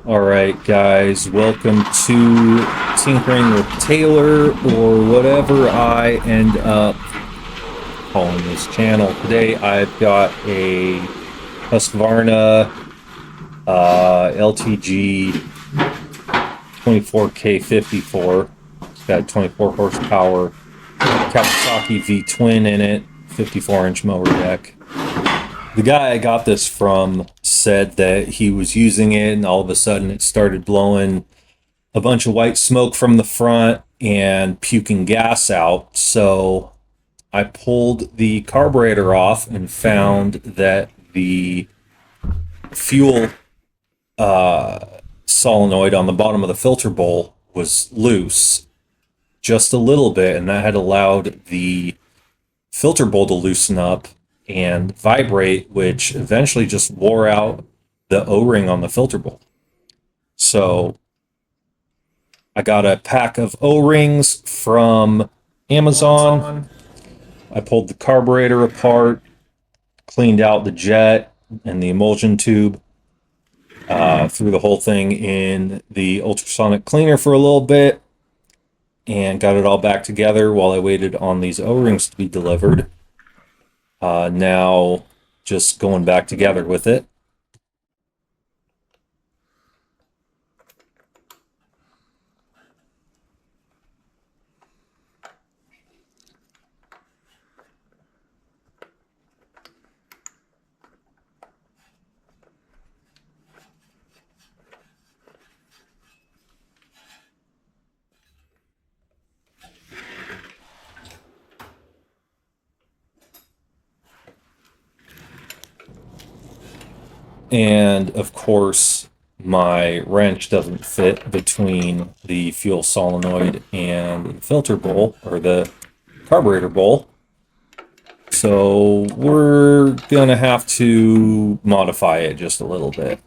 All right, guys, welcome to Tinkering with Taylor, or whatever I end up calling this channel. Today, I've got a Husqvarna LTG 24K54. It's got 24 horsepower Kawasaki V-twin in it, 54-inch mower deck. The guy I got this from said that he was using it, and all of a sudden it started blowing a bunch of white smoke from the front and puking gas out. So I pulled the carburetor off and found that the fuel solenoid on the bottom of the filter bowl was loose just a little bit, and that had allowed the filter bowl to loosen up and vibrate, which eventually just wore out the O-ring on the filter bowl. So I got a pack of O-rings from Amazon. I pulled the carburetor apart, cleaned out the jet and the emulsion tube, threw the whole thing in the ultrasonic cleaner for a little bit, and got it all back together while I waited on these O-rings to be delivered. Now just going back together with it. And of course, my wrench doesn't fit between the fuel solenoid and the filter bowl, or the carburetor bowl. So we're gonna have to modify it just a little bit.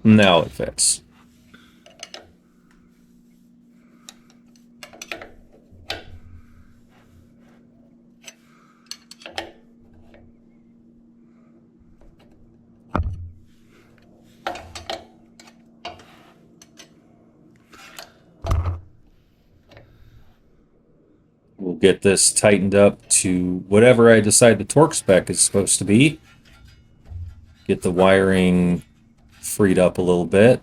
Now it fits. We'll get this tightened up to whatever I decide the torque spec is supposed to be. Get the wiring freed up a little bit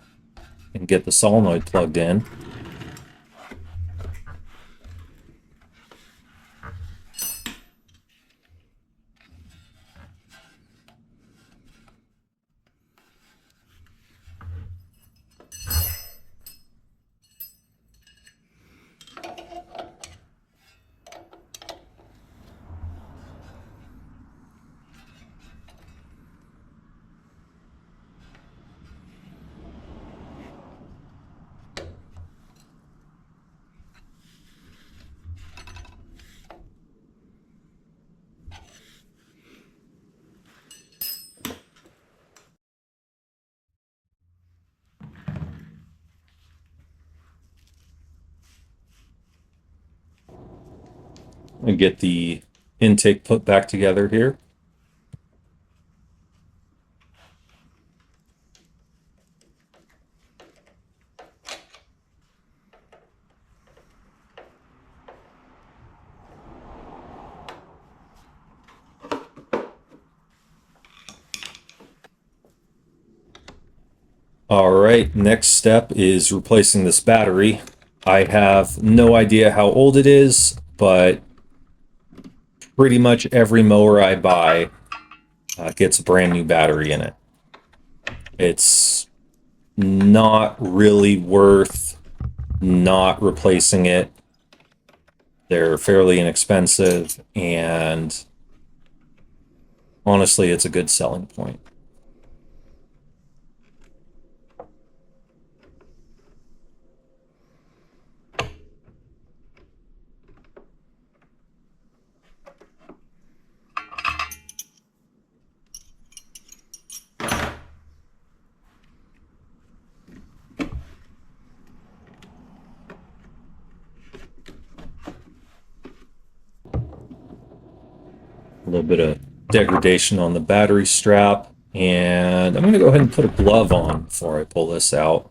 and get the solenoid plugged in. And get the intake put back together here. All right, next step is replacing this battery. I have no idea how old it is, but pretty much every mower I buy gets a brand new battery in it. It's not really worth not replacing it. They're fairly inexpensive, and honestly, it's a good selling point. little bit of degradation on the battery strap. And I'm going to go ahead and put a glove on before I pull this out.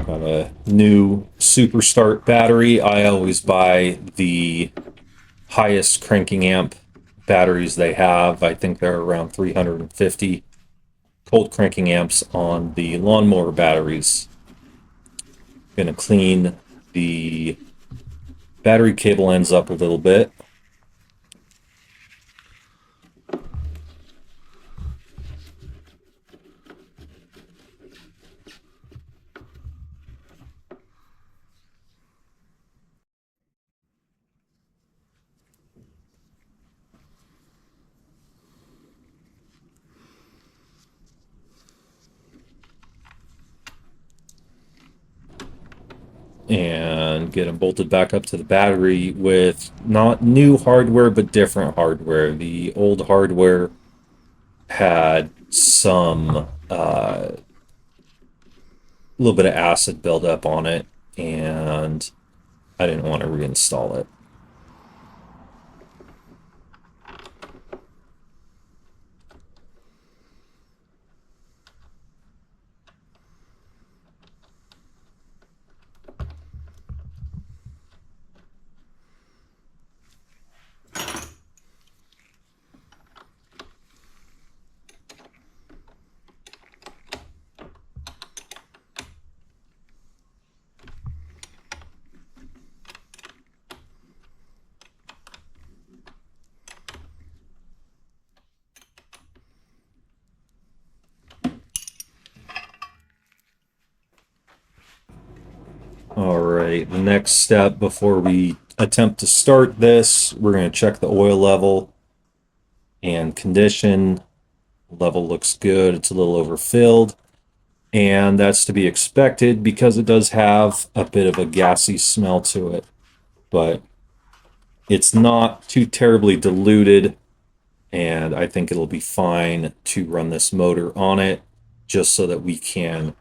Got a new Super Start battery. I always buy the highest cranking amp batteries they have. I think they're around 350 cold cranking amps on the lawnmower batteries. Going to clean the battery cable ends up a little bit. And get them bolted back up to the battery with not new hardware, but different hardware. The old hardware had some little bit of acid buildup on it, and I didn't want to reinstall it. All right, the next step before we attempt to start this, we're going to check the oil level and condition. Level looks good. It's a little overfilled, and that's to be expected because it does have a bit of a gassy smell to it, but it's not too terribly diluted, and I think it'll be fine to run this motor on it just so that we can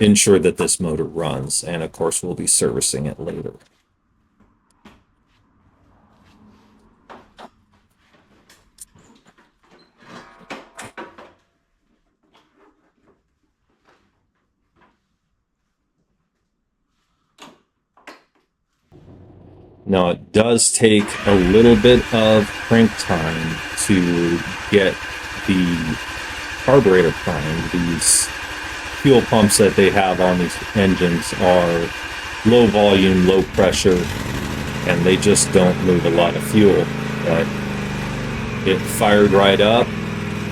ensure that this motor runs. And of course, we'll be servicing it later. Now, it does take a little bit of crank time to get the carburetor primed. These fuel pumps that they have on these engines are low volume, low pressure, and they just don't move a lot of fuel. But it fired right up.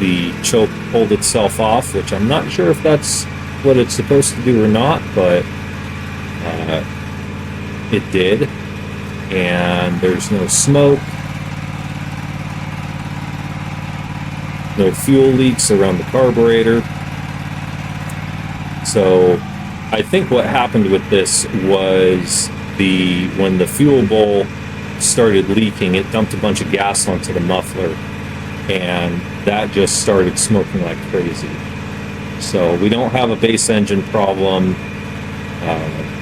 The choke pulled itself off, which I'm not sure if that's what it's supposed to do or not, but it did. And there's no smoke, no fuel leaks around the carburetor. So I think what happened with this was when the fuel bowl started leaking, it dumped a bunch of gas onto the muffler, and that just started smoking like crazy. So we don't have a base engine problem.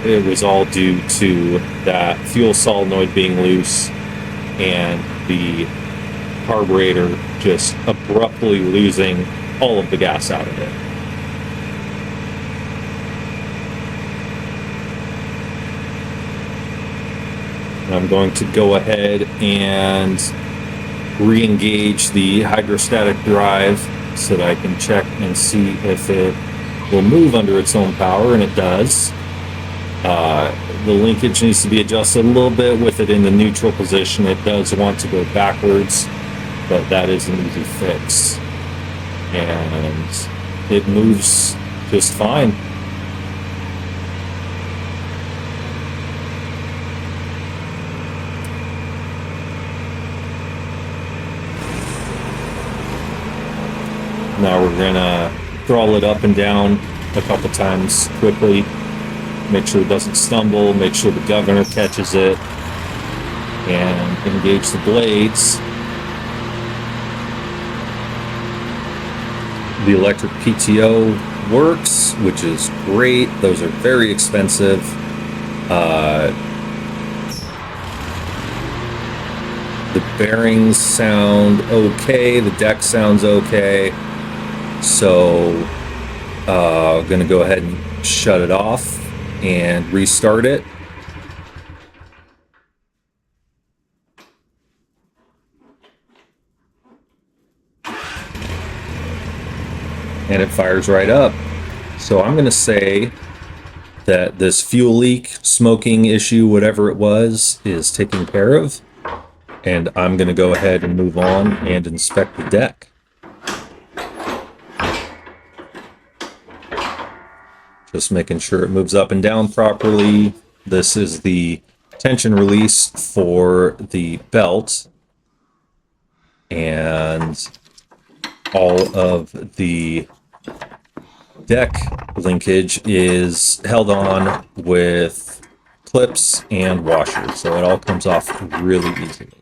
It was all due to that fuel solenoid being loose and the carburetor just abruptly losing all of the gas out of it. I'm going to go ahead and re-engage the hydrostatic drive so that I can check and see if it will move under its own power, and it does. The linkage needs to be adjusted a little bit with it in the neutral position. It does want to go backwards, but that is an easy fix. And it moves just fine. Now we're gonna throttle it up and down a couple times quickly. Make sure it doesn't stumble, make sure the governor catches it, and engage the blades. The electric PTO works, which is great. Those are very expensive. The bearings sound okay. The deck sounds okay. So I'm going to go ahead and shut it off and restart it. And it fires right up. So I'm going to say that this fuel leak, smoking issue, whatever it was, is taken care of. And I'm going to go ahead and move on and inspect the deck. Just making sure it moves up and down properly. This is the tension release for the belt. And all of the deck linkage is held on with clips and washers. So it all comes off really easily.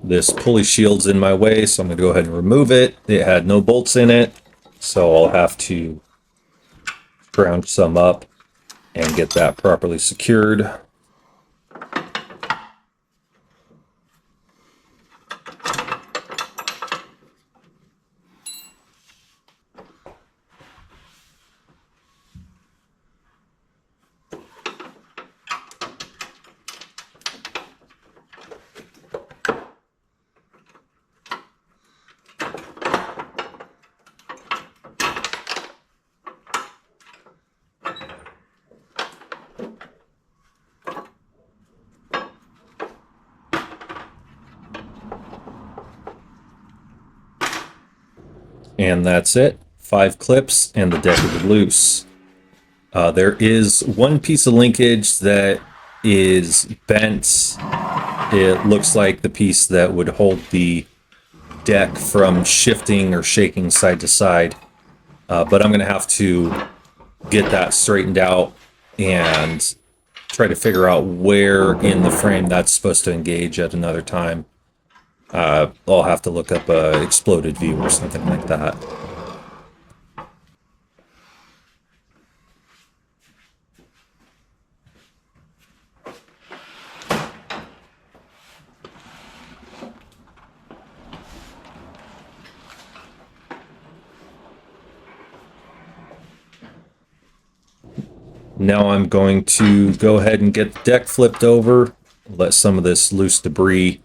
This pulley shield's in my way, so I'm going to go ahead and remove it. It had no bolts in it, so I'll have to scrounge some up and get that properly secured. And that's it. 5 clips and the deck is loose. There is one piece of linkage that is bent. It looks like the piece that would hold the deck from shifting or shaking side to side. But I'm going to have to get that straightened out and try to figure out where in the frame that's supposed to engage at another time. I'll have to look up a exploded view or something like that. Now I'm going to go ahead and get the deck flipped over, let some of this loose debris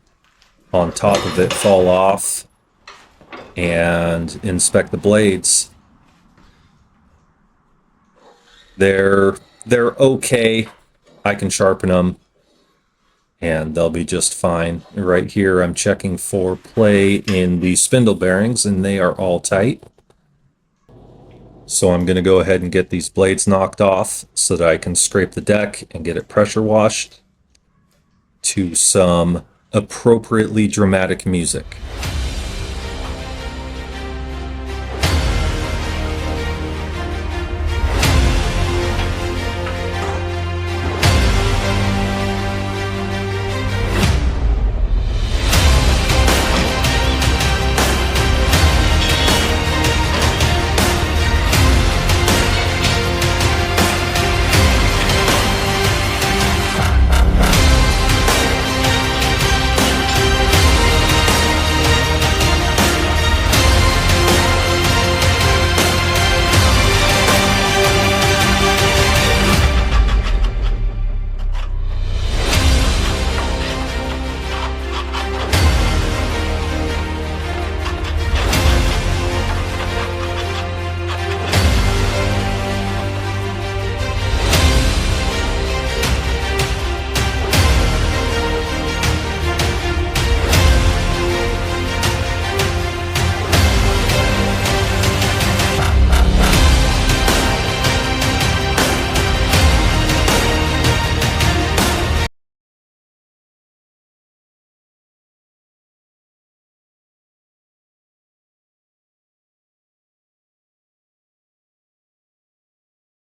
on top of it fall off, and inspect the blades. They're okay. I can sharpen them and they'll be just fine. Right here I'm checking for play in the spindle bearings and they are all tight. So I'm going to go ahead and get these blades knocked off so that I can scrape the deck and get it pressure washed to some appropriately dramatic music.